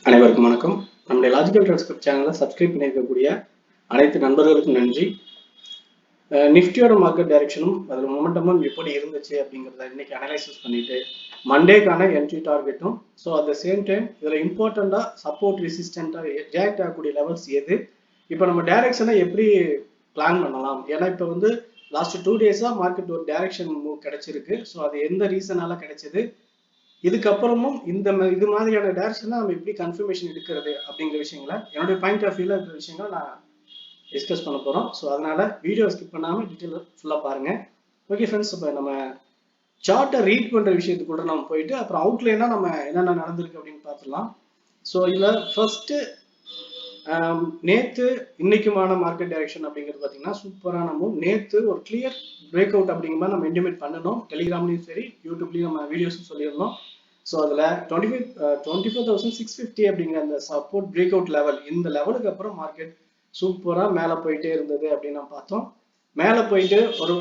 அனைவருக்கும் வணக்கம். நம்முடைய லாஜிக்கல் டிரான்ஸ்கிரிப்ட் சேனலை சப்ஸ்கிரைப் பண்ணியிருக்கக்கூடிய அனைத்து நண்பர்களுக்கும் நன்றி. நிஃப்டியோட மார்க்கெட் டைரக்ஷனும் அதில் மொமெண்டமும் எப்படி இருந்துச்சு அப்படிங்கிறத இன்னைக்கு அனலைசிஸ் பண்ணிட்டு மண்டேக்கான என்ட்ரி டார்கெட்டும், so at the same time இதில் இம்பார்ட்டண்டாக சப்போர்ட் ரெசிஸ்டண்ட்டாக ரியாக்ட் ஆகக்கூடிய லெவல்ஸ் எது, இப்போ நம்ம டைரக்ஷனை எப்படி பிளான் பண்ணலாம். ஏன்னா இப்போ வந்து லாஸ்ட் 2 டேஸாக மார்க்கெட் ஒரு டைரக்ஷன் மூவ் கிடைச்சிருக்கு. ஸோ அது எந்த ரீசனால கிடைச்சது, இதுக்கப்புறமும் இது மாதிரியான டைரக்ஷன் நம்ம எப்படி கன்ஃபர்மேஷன் எடுக்கிறது அப்படிங்கிற விஷயங்களை என்னுடைய பாயிண்ட் ஆஃப் வியூல இருக்கிற விஷயங்களை நான் டிஸ்கஸ் பண்ண போறோம். ஸோ அதனால வீடியோ ஸ்கிப் பண்ணாம டீட்டெயில் ஃபுல்லா பாருங்க. ஓகே ஃப்ரெண்ட்ஸ், இப்போ நம்ம சார்ட்டை ரீட் பண்ற விஷயத்துக்கு கூட நம்ம போயிட்டு அப்புறம் அவுட்லைனா நம்ம என்னென்ன நடந்திருக்கு அப்படின்னு பார்த்துடலாம். ஸோ இதுல ஃபர்ஸ்ட் நேத்து இன்னைக்குமான மார்க்கெட் டைரக்ஷன் அப்படிங்கிறது பார்த்தீங்கன்னா சூப்பரான மூவ். நேத்து ஒரு கிளியர் பிரேக் அவுட் அப்படிங்கிற மாதிரி நம்ம இன்டிமேட் பண்ணணும். டெலிகிராம்லையும் சரி யூடியூப்லையும் நம்ம வீடியோஸும் சொல்லியிருந்தோம். ஸோ அதில் 24,650 அப்படிங்கிற அந்த சப்போர்ட் பிரேக் அவுட் லெவல், இந்த லெவலுக்கு அப்புறம் மார்க்கெட் சூப்பராக மேலே போயிட்டே இருந்தது அப்படின்னு நம்ம பார்த்தோம். மேலே போயிட்டு ஒரு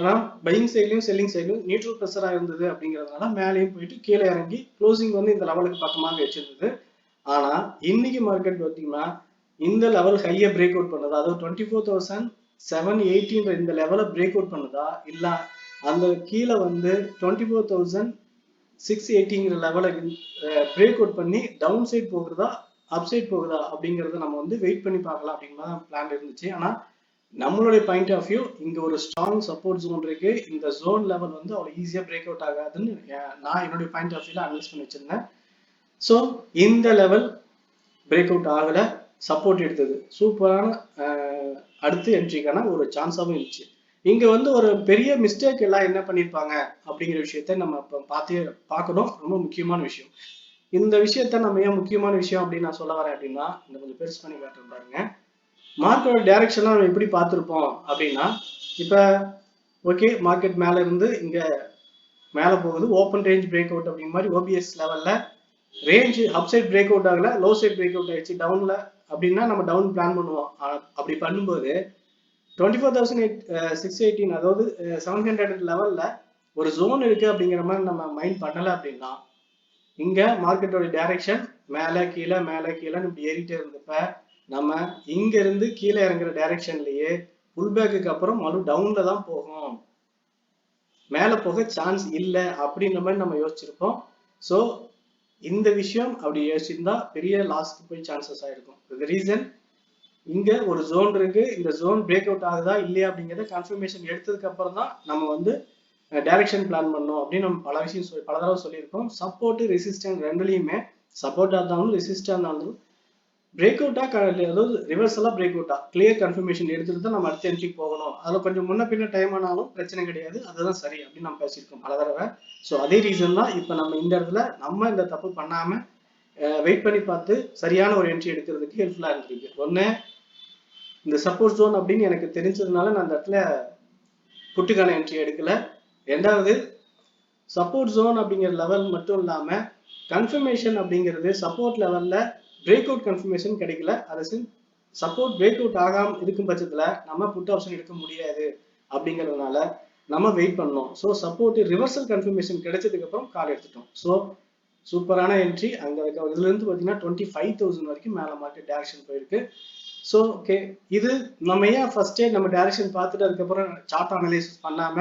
பையிங் சைட்லையும் செல்லிங் சைட்லையும் நியூட்ரல் ப்ரெஷராக இருந்தது அப்படிங்கிறதுனால மேலேயும் போயிட்டு கீழே இறங்கி க்ளோசிங் வந்து இந்த லெவலுக்கு பக்கமாக வச்சிருந்தது. ஆனால் இன்னைக்கு மார்க்கெட் பார்த்தீங்கன்னா இந்த லெவல் ஹையை பிரேக் அவுட் பண்ணுதா, அதாவது 24,780 இந்த லெவலை பிரேக் அவுட் பண்ணுதா, இல்ல அந்த கீழே வந்து 24,680 லெவலை பிரேக் அவுட் பண்ணி டவுன் சைட் போகுதா அப் சைட் போகுதா அப்படிங்கறத நம்ம வந்து வெயிட் பண்ணி பார்க்கலாம் அப்படிங்கிற பிளான் இருந்துச்சு. ஆனா நம்மளுடைய பாயிண்ட் ஆஃப் வியூ இங்க ஒரு ஸ்ட்ராங் சப்போர்ட் ஜோன் இருக்கு. இந்த ஜோன் லெவல் வந்து அவ்வளவு ஈஸியா பிரேக் அவுட் ஆகாதுன்னு நான் என்னுடைய பாயிண்ட் ஆஃப் வியூல அனலைஸ் பண்ணி வச்சிருந்தேன். ஸோ இந்த லெவல் பிரேக் அவுட் ஆகல, சப்போர்ட் எடுத்தது சூப்பரான அடுத்த என்ட்ரிக்கான ஒரு சான்ஸாகவும் இருந்துச்சு. இங்க வந்து ஒரு பெரிய மிஸ்டேக் எல்லாம் என்ன பண்ணிருப்பாங்க அப்படிங்கிற விஷயத்த நம்ம பார்க்கணும். ரொம்ப முக்கியமான விஷயம். இந்த விஷயத்த நம்ம ஏன் முக்கியமான விஷயம் அப்படின்னு நான் சொல்ல வரேன் அப்படின்னா, இந்த கொஞ்சம் பெருசு பண்ணி காட்டுறேன் பாருங்க. மார்க்கெட் டைரக்ஷன்லாம் நம்ம எப்படி பார்த்துருப்போம் அப்படின்னா, இப்ப ஓகே மார்க்கெட் மேல இருந்து இங்க மேல போகுது, ஓப்பன் ரேஞ்ச் பிரேக் அவுட் அப்படிங்கிற மாதிரி ஓபிஎஸ் லெவல்ல range upside breakout ஆகல, லோ சைட் பிரேக் அவுட் ஆயிடுச்சு டவுன்ல அப்படின்னா நம்ம டவுன் பிளான் பண்ணுவோம். அப்படி பண்ணும்போது 24,618 அதாவது 700 லெவல்ல ஒரு ஜோன் இருக்கு அப்படிங்கிற மாதிரி நம்ம மைண்ட் பண்ணல அப்படின்னா, இங்க மார்க்கெட்டோட டைரக்ஷன் மேல கீழே மேல கீழே இப்படி ஏறிட்டே இருந்தப்ப நம்ம இங்க இருந்து கீழே இறங்குற டைரக்ஷன்லயே புல் பேக்கு அப்புறம் மறு டவுன்ல தான் போகும், மேல போக சான்ஸ் இல்லை அப்படின்ற மாதிரி நம்ம யோசிச்சிருப்போம். ஸோ இந்த விஷயம் அப்படி யோசிச்சிருந்தா பெரிய லாஸ்க்கு போய் சான்சஸ் ஆயிருக்கும். இந்த ரீசன் இங்க ஒரு ஜோன் இருக்கு, இந்த ஜோன் பிரேக் அவுட் ஆகுதா இல்லையா அப்படிங்கிறத கன்ஃபர்மேஷன் எடுத்ததுக்கு அப்புறம் தான் நம்ம வந்து டைரக்ஷன் பிளான் பண்ணோம் அப்படின்னு நம்ம பல விஷயம் பல தடவை சொல்லியிருக்கோம். சப்போர்ட் ரெசிஸ்டன்ட் ரெண்டுலையுமே, சப்போர்ட்டா இருந்தாலும் ரெசிஸ்டா இருந்தாலும் பிரேக் அவுட்டா அதாவது ரிவர்சலா பிரேக் அவுட்டா கிளியர் கன்ஃபர்மேஷன் எடுத்துட்டு தான் நம்ம அடுத்த என்ட்ரிக்கு போகணும். அதுல கொஞ்சம் முன்ன பின்ன டைம் ஆனாலும் பிரச்சனை கிடையாது, அதுதான் சரி அப்படின்னு நம்ம பேசியிருக்கோம் பல தடவை. ஸோ அதே ரீசன் தான் இப்ப நம்ம இந்த இடத்துல நம்ம இந்த தப்பு பண்ணாம வெயிட் பண்ணி பார்த்து சரியான ஒரு என்ட்ரி எடுக்கிறதுக்கு ஹெல்ப்ஃபுல்லா இருந்திருக்கு. ஒண்ணு, இந்த சப்போர்ட் ஜோன் அப்படின்னு எனக்கு தெரிஞ்சதுனால நான் அந்த இடத்துல புட்டுக்கான என்ட்ரி எடுக்கல. ரெண்டாவது, சப்போர்ட் ஜோன் அப்படிங்கிற லெவல் மட்டும் இல்லாம கன்ஃபர்மேஷன் அப்படிங்கிறது சப்போர்ட் லெவல்ல பிரேக் அவுட் கன்ஃபர்மேஷன் கிடைக்கல. அது சப்போர்ட் பிரேக் அவுட் ஆகாம இருக்கும் பட்சத்துல நம்ம புட் ஆப்ஷன் எடுக்க முடியாது அப்படிங்கிறதுனால நம்ம வெயிட் பண்ணோம். ஸோ சப்போர்ட் ரிவர்சல் கன்ஃபர்மேஷன் கிடைச்சதுக்கு அப்புறம் கால் எடுத்துட்டோம். ஸோ சூப்பரான என்ட்ரி. அங்க இதுல இருந்து பாத்தீங்கன்னா 25,000 வரைக்கும் மேல மார்க்கெட் டைரக்ஷன் போயிருக்கு. ஸோ ஓகே, இது நம்ம ஏன் ஃபர்ஸ்டே நம்ம டைரக்ஷன் பார்த்துட்டு அதுக்கப்புறம் சார்ட் அனலைசிஸ் பண்ணாம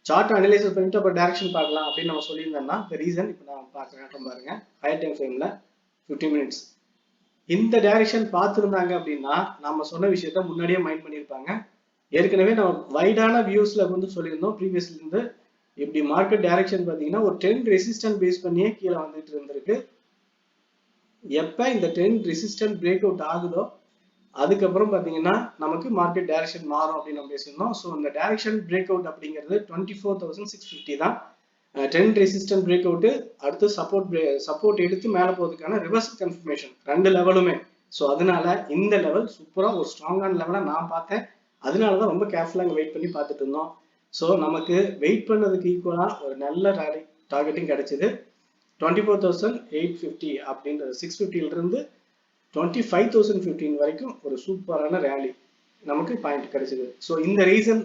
சார்ட் அனலைசிஸ் பண்ணிட்டு அப்புறம் டைரக்ஷன் பார்க்கலாம் அப்படின்னு நம்ம சொல்லியிருந்தோம்னா, இந்த ரீசன் இப்போ நான் பார்க்குறேன் பாருங்க. ஹையர் டைம் ஃப்ரேம்ல 15 மினிட்ஸ் இந்த டைரக்ஷன் பார்த்துருந்தாங்க அப்படின்னா நம்ம சொன்ன விஷயத்த முன்னாடியே மைண்ட் பண்ணியிருப்பாங்க. ஏற்கனவே நம்ம வைடான வியூஸ்ல வந்து சொல்லியிருந்தோம் ப்ரீவியஸ்ல இருந்து. இப்படி மார்க்கெட் டைரக்ஷன் பார்த்தீங்கன்னா ஒரு 10 ரெசிஸ்டன்ட் பேஸ் பண்ணியே கீழே வந்துட்டு இருந்திருக்கு. எப்ப இந்த 10 ரெசிஸ்டன்ட் பிரேக் அவுட் ஆகுதோ அதுக்கப்புறம் பார்த்தீங்கன்னா நமக்கு மார்க்கெட் டைரக்ஷன் மாறும் அப்படின்னு நம்ம பேசியிருந்தோம். ஸோ இந்த டைரக்ஷன் பிரேக் அவுட் அப்படிங்கிறது 24,650 தான். 10 ரெசிஸ்டன்ட் பிரேக் அவுட், அடுத்து சப்போர்ட் எடுத்து மேலே போகிறதுக்கான ரிவர்சல் கன்ஃபர்மேஷன் ரெண்டு லெவலுமே. ஸோ அதனால இந்த லெவல் சூப்பராக ஒரு ஸ்ட்ராங்கான லெவலாக நான் பார்த்தேன். அதனால தான் ரொம்ப கேர்ஃபுல்லாக அங்கே வெயிட் பண்ணி பார்த்துட்டு இருந்தோம். ஸோ நமக்கு வெயிட் பண்ணதுக்கு ஈக்குவலாக ஒரு நல்ல டார்கெட்டிங் கிடைச்சது. 24,850 அப்படின்ற 650 இருந்து 25,015 வரைக்கும் ஒரு சூப்பரான ரேலி நமக்கு பாயிண்ட் கிடைச்சது. ஸோ இந்த ரீசன்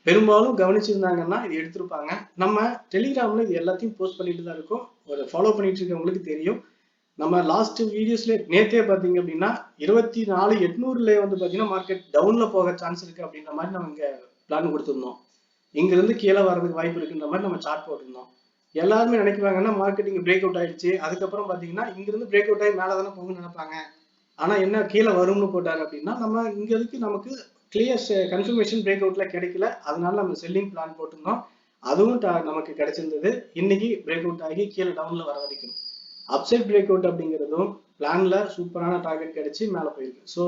பெரும்பாலும் கவனிச்சிருந்தாங்கன்னா இது எடுத்திருப்பாங்க. நம்ம டெலிகிராம்ல இது எல்லாத்தையும் போஸ்ட் பண்ணிட்டு தான் இருக்கோம். ஒரு ஃபாலோ பண்ணிட்டு இருக்கவங்களுக்கு தெரியும். நம்ம லாஸ்ட் வீடியோஸ்ல நேத்தே பாத்தீங்க அப்படின்னா 24,800 வந்து பாத்தீங்கன்னா மார்க்கெட் டவுன்ல போக சான்ஸ் இருக்கு அப்படின்ற மாதிரி நம்ம இங்க பிளான் கொடுத்துருந்தோம். இங்க இருந்து கீழே வர்றதுக்கு வாய்ப்பு இருக்குன்ற மாதிரி நம்ம சார்ட் போட்டிருந்தோம். எல்லாருமே நினைக்கிறாங்கன்னா மார்க்கெட் இங்க பிரேக் அவுட் ஆயிடுச்சு, அதுக்கப்புறம் பாத்தீங்கன்னா இங்க இருந்து பிரேக் அவுட் ஆகி மேலதானே போகும்னு நினைப்பாங்க. ஆனா என்ன கீழே வரும்னு போட்டாரு அப்படின்னா நம்ம இங்க இருக்கு நமக்கு கிளியர் கன்ஃபர்மேஷன் பிரேக் அவுட்ல கிடைக்கல, அதனால நம்ம செல்லிங் பிளான் போட்டிருந்தோம். அதுவும் நமக்கு கிடைச்சிருந்தது. இன்னைக்கு பிரேக் அவுட் ஆகி கீழே டவுன்ல வர வரைக்கும் அப்சைட் பிரேக் அவுட் அப்படிங்கிறதும் பிளான்ல சூப்பரான டார்கெட் கிடைச்சி மேல போயிருக்கு. ஸோ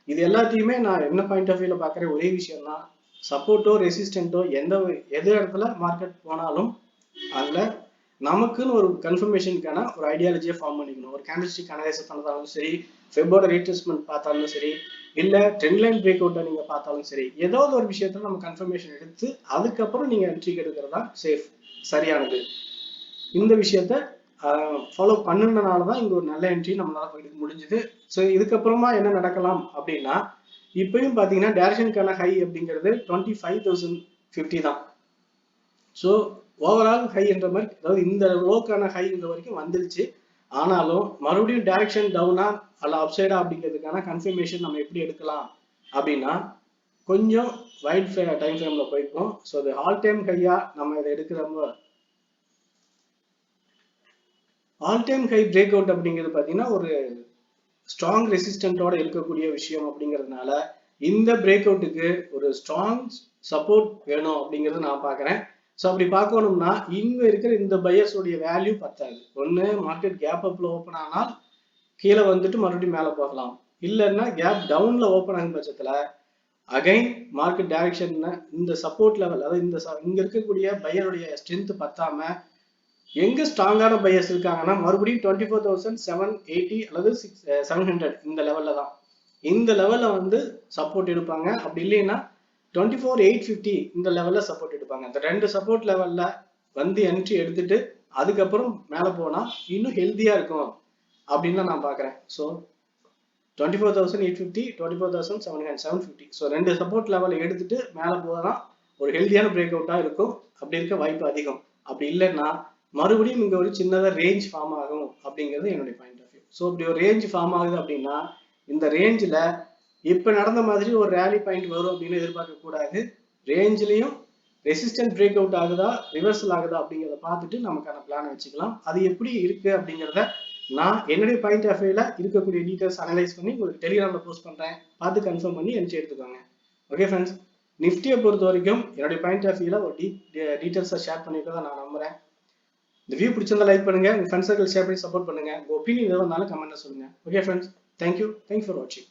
இது எல்லாத்தையுமே நான் என்ன பாயிண்ட் ஆஃப் வியூல பாக்குற ஒரே விஷயம் தான், சப்போர்ட்டோ ரெசிஸ்டன்ட்டோ எது இடத்துல மார்க்கெட் போனாலும் அதுல நமக்குன்னு ஒரு கன்ஃபர்மேஷனுக்கான ஒரு ஐடியாலஜியை ஃபார்ம் பண்ணிக்கணும். ஒரு கேண்டில்ஸ்டிக் அனலைஸ் பண்ணதாலும் சரி, ஃபெப்போட ரீட்ரேஸ்மெண்ட் பார்த்தாலும் சரி, இல்ல ட்ரெண்ட் லைன் பிரேக் அவுட்டை நீங்க பார்த்தாலும் சரி, ஏதாவது ஒரு விஷயத்துல நம்ம கன்ஃபர்மேஷன் எடுத்து அதுக்கப்புறம் நீங்க என்ட்ரி எடுக்கிறதா சேஃப், சரியானது. இந்த விஷயத்த ஃபாலோ பண்ணுனனால தான் இங்க ஒரு நல்ல என்ட்ரி நம்மளால எடுக்க முடிஞ்சது. ஸோ இதுக்கப்புறமா என்ன நடக்கலாம் அப்படின்னா, இப்பயும் பாத்தீங்கன்னா டைரக்ஷனுக்கான ஹை அப்படிங்கிறது 25,050 தான். ஸோ ஓவரால் ஹை என்ற மாதிரி, அதாவது இந்த லோக்கான ஹை இந்த வரைக்கும் வந்துருச்சு. ஆனாலும் மறுபடியும் டைரக்ஷன் டவுனா அல்ல அப்சைடா அப்படிங்கிறதுக்கான கன்ஃபர்மேஷன் நம்ம எப்படி எடுக்கலாம் அப்படின்னா, கொஞ்சம் வைட் டைம் ஃப்ரேம்ல போய்க்கும். ஸோ அது ஆல் டைம் ஹையா நம்ம இதை எடுக்கிறப்ப all time high break out அப்படிங்கிறது பார்த்தீங்கன்னா ஒரு ஸ்ட்ராங் ரெசிஸ்டன்டோட இருக்கக்கூடிய விஷயம் அப்படிங்கிறதுனால இந்த பிரேக் அவுட்டுக்கு ஒரு ஸ்ட்ராங் சப்போர்ட் வேணும் அப்படிங்கிறது நான் பார்க்குறேன். ஸோ அப்படி பார்க்கணும்னா இங்க இருக்கிற இந்த பையர்ஸோடைய வேல்யூ பத்தாது. ஒன்று மார்க்கெட் கேப் அப்ல ஓப்பன் ஆனால் கீழே வந்துட்டு மறுபடியும் மேலே போகலாம், இல்லைன்னா கேப் டவுன்ல ஓப்பன் ஆகும் பட்சத்தில் அகைன் மார்க்கெட் டைரக்ஷன் இந்த சப்போர்ட் லெவல், அதாவது இங்க இருக்கக்கூடிய பையருடைய ஸ்ட்ரென்த் பத்தாம எங்க ஸ்ட்ராங்கான பையர்ஸ் இருக்காங்கன்னா மறுபடியும் 24,780 அல்லது 700 இந்த லெவல்ல தான். இந்த லெவல்ல வந்து சப்போர்ட் எடுப்பாங்க. அப்படி இல்லைன்னா 24,850 இந்த லெவல்ல சப்போர்ட் எடுப்பாங்க. இந்த ரெண்டு சப்போர்ட் லெவல்ல வந்து என்ட்ரி எடுத்துட்டு அதுக்கப்புறம் மேல போனா இன்னும் ஹெல்தியா இருக்கும் அப்படின்னு நான் பாக்குறேன். ஸோ 24,850, 24,750, ஸோ ரெண்டு சப்போர்ட் லெவல் எடுத்துட்டு மேல போனா ஒரு ஹெல்தியான பிரேக் அவுட்டா இருக்கும். அப்படி இருக்க வாய்ப்பு அதிகம். அப்படி இல்லைன்னா மறுபடியும் இங்க ஒரு சின்னதா ரேஞ்ச் ஃபார்ம் ஆகும் அப்படிங்கிறது என்னுடைய பாயிண்ட் ஆஃப் வியூ. ஸோ இப்படி ஒரு ரேஞ்ச் ஃபார்ம் ஆகுது அப்படின்னா இந்த ரேஞ்சில் இப்ப நடந்த மாதிரி ஒரு ரேலி பாயிண்ட் வரும் அப்படின்னு எதிர்பார்க்க கூடாது. ரேஞ்சிலையும் ரெசிஸ்டன்ட் பிரேக் அவுட் ஆகுதா ரிவர்சல் ஆகுதா அப்படிங்கிறத பார்த்துட்டு நமக்கான பிளானை வச்சுக்கலாம். அது எப்படி இருக்கு அப்படிங்கிறத நான் என்னுடைய பாயிண்ட் ஆஃப் வியூல இருக்கக்கூடிய டீட்டெயில்ஸ் அனலைஸ் பண்ணி உங்களுக்கு டெலிகிராம்ல போஸ்ட் பண்றேன், பார்த்து கன்ஃபார்ம் பண்ணி என்ட்ரி எடுத்துக்கோங்க. ஓகே ஃப்ரெண்ட்ஸ், நிஃப்டியை பொறுத்த வரைக்கும் என்னுடைய பாயிண்ட் ஆஃப் வியூல ஒரு டீட்டெயில்ஸை ஷேர் பண்ணிருக்கதான் நான் நம்புறேன். இந்த வீடியோ பிடிச்சிருந்தா லைக் பண்ணுங்க, உங்க ஃப்ரெண்ட்ஸ் சர்க்கிள் ஷேர் பண்ணி சப்போர்ட் பண்ணுங்க. உங்க ஒப்பீனியன் எதுவும் இருந்தாலும் கமெண்ட்ல சொல்லுங்க. ஓகே ஃப்ரெண்ட்ஸ், தேங்க்யூ ஃபார் வாட்சிங்.